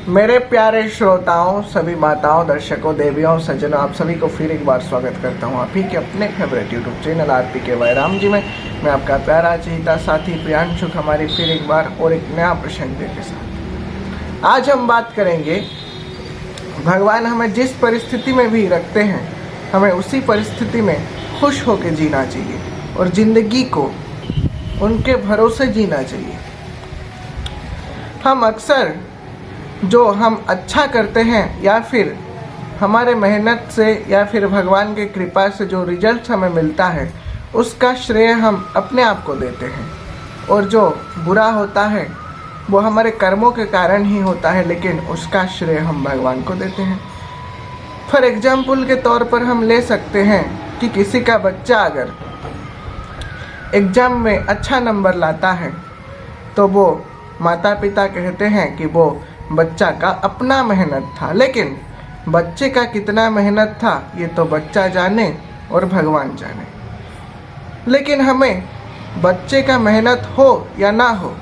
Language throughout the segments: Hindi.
मेरे प्यारे श्रोताओं, सभी माताओं, दर्शकों, देवियों, सज्जनों, आप सभी को फिर एक बार स्वागत करता हूं आप ही के अपने फेवरेट यूट्यूब चैनल आरपी के वायराम जी में। मैं आपका प्यारा चहेता साथी प्रियांशु हमारी फिर एक बार और एक नया प्रसंग के साथ आज हम बात करेंगे। भगवान हमें जिस परिस्थिति में भी रखते हैं, हमें उसी परिस्थिति में खुश होकर जीना चाहिए और ज़िंदगी को उनके भरोसे जीना चाहिए। हम अक्सर जो हम अच्छा करते हैं या फिर हमारे मेहनत से या फिर भगवान की कृपा से जो रिजल्ट हमें मिलता है, उसका श्रेय हम अपने आप को देते हैं। और जो बुरा होता है वो हमारे कर्मों के कारण ही होता है, लेकिन उसका श्रेय हम भगवान को देते हैं। फॉर एग्जाम्पल के तौर पर हम ले सकते हैं कि किसी का बच्चा अगर एग्ज़ाम में अच्छा नंबर लाता है तो वो माता पिता कहते हैं कि वो बच्चा का अपना मेहनत था, लेकिन बच्चे का कितना मेहनत था ये तो बच्चा जाने और भगवान जाने। लेकिन हमें बच्चे का मेहनत हो या ना हो,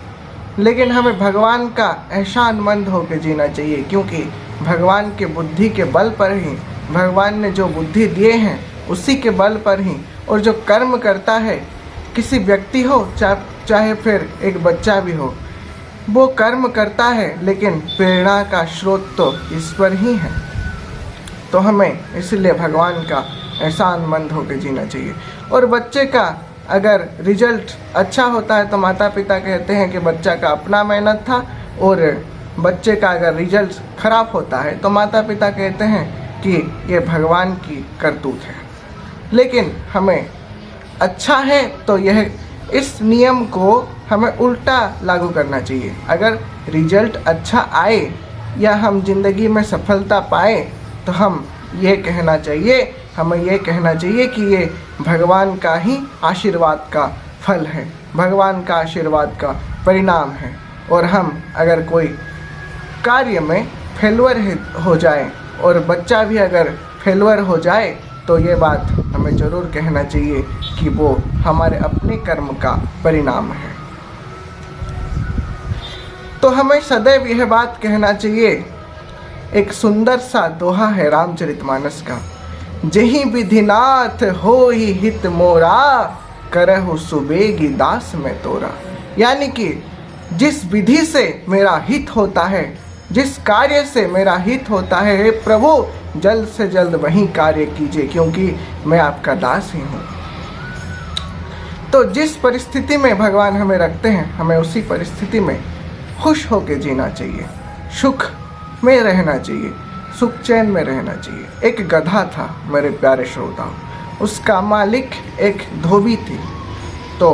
लेकिन हमें भगवान का एहसानमंद होकर जीना चाहिए, क्योंकि भगवान के बुद्धि के बल पर ही, भगवान ने जो बुद्धि दिए हैं उसी के बल पर ही, और जो कर्म करता है, किसी व्यक्ति हो चाहे फिर एक बच्चा भी हो, वो कर्म करता है, लेकिन प्रेरणा का स्रोत तो ईश्वर ही है। तो हमें इसलिए भगवान का एहसानमंद होकर जीना चाहिए। और बच्चे का अगर रिजल्ट अच्छा होता है तो माता पिता कहते हैं कि बच्चा का अपना मेहनत था, और बच्चे का अगर रिजल्ट खराब होता है तो माता पिता कहते हैं कि ये भगवान की करतूत है। लेकिन हमें अच्छा है तो यह इस नियम को हमें उल्टा लागू करना चाहिए। अगर रिजल्ट अच्छा आए या हम जिंदगी में सफलता पाए तो हमें ये कहना चाहिए कि ये भगवान का ही आशीर्वाद का फल है, भगवान का आशीर्वाद का परिणाम है। और हम अगर कोई कार्य में फेलुअर हो जाए और बच्चा भी अगर फेलुअर हो जाए तो ये बात हमें ज़रूर कहना चाहिए कि वो हमारे अपने कर्म का परिणाम है। तो हमें सदैव यह बात कहना चाहिए। एक सुंदर सा दोहा है रामचरितमानस का, जही विधिनाथ होई हित मोरा, करहु सुबेगी दास में तोरा। यानी कि जिस विधि से मेरा हित होता है, जिस कार्य से मेरा हित होता है, हे प्रभु जल्द से जल्द वही कार्य कीजिए, क्योंकि मैं आपका दास ही हूँ। तो जिस परिस्थिति में भगवान हमें रखते हैं, हमें उसी परिस्थिति में खुश होकर जीना चाहिए, सुख में रहना चाहिए, सुख चैन में रहना चाहिए। एक गधा था मेरे प्यारे श्रोताओं, उसका मालिक एक धोबी थी। तो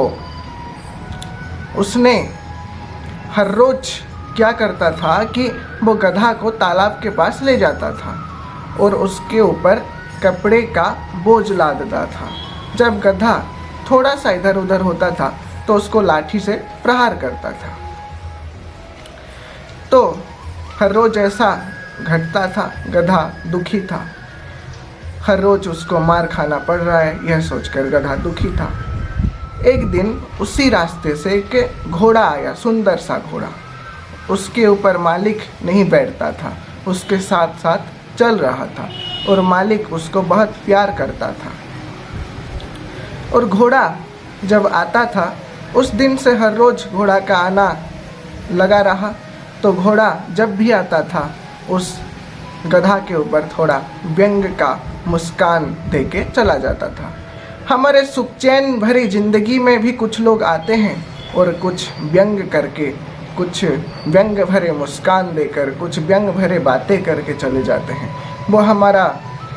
उसने हर रोज क्या करता था कि वो गधा को तालाब के पास ले जाता था और उसके ऊपर कपड़े का बोझ लाद देता था। जब गधा थोड़ा सा इधर उधर होता था तो उसको लाठी से प्रहार करता था। तो हर रोज ऐसा घटता था, गधा दुखी था, हर रोज उसको मार खाना पड़ रहा है, यह सोचकर गधा दुखी था। एक दिन उसी रास्ते से एक घोड़ा आया, सुंदर सा घोड़ा। उसके ऊपर मालिक नहीं बैठता था, उसके साथ साथ चल रहा था, और मालिक उसको बहुत प्यार करता था। और घोड़ा जब आता था, उस दिन से हर रोज घोड़ा का आना लगा रहा। तो घोड़ा जब भी आता था उस गधा के ऊपर थोड़ा व्यंग का मुस्कान देके चला जाता था। हमारे सुख चैन भरी जिंदगी में भी कुछ लोग आते हैं और कुछ व्यंग करके, कुछ व्यंग भरे मुस्कान देकर, कुछ व्यंग भरे बातें करके चले जाते हैं। वो हमारा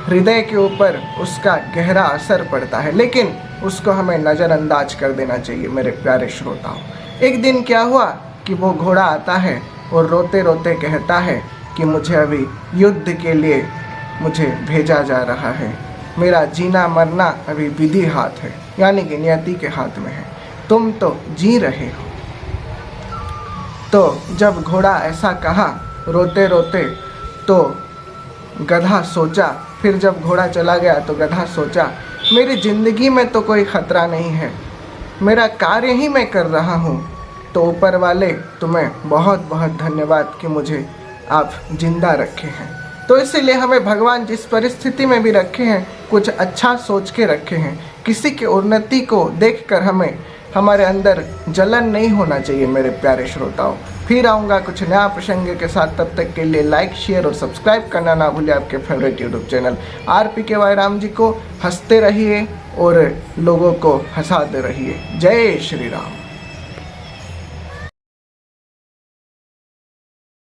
हृदय के ऊपर उसका गहरा असर पड़ता है, लेकिन उसको हमें नज़रअंदाज कर देना चाहिए। मेरे प्यारे श्रोताओं, एक दिन क्या हुआ कि वो घोड़ा आता है और रोते रोते कहता है कि मुझे अभी युद्ध के लिए मुझे भेजा जा रहा है, मेरा जीना मरना अभी विधि हाथ है, यानी कि नियति के हाथ में है, तुम तो जी रहे हो। तो जब घोड़ा ऐसा कहा रोते रोते, तो गधा सोचा, फिर जब घोड़ा चला गया तो गधा सोचा, मेरी ज़िंदगी में तो कोई ख़तरा नहीं है, मेरा कार्य ही मैं कर रहा हूँ, तो ऊपर वाले तुम्हें बहुत बहुत धन्यवाद कि मुझे आप जिंदा रखे हैं। तो इसीलिए हमें भगवान जिस परिस्थिति में भी रखे हैं कुछ अच्छा सोच के रखे हैं। किसी की उन्नति को देखकर हमें हमारे अंदर जलन नहीं होना चाहिए मेरे प्यारे श्रोताओं। फिर आऊँगा कुछ नया प्रसंग के साथ, तब तक के लिए लाइक शेयर और सब्सक्राइब करना ना भूलिए आपके favourite YouTube channel RPKY Ram ji को। हंसते रहिए और लोगों को हंसाते रहिए। जय श्री राम।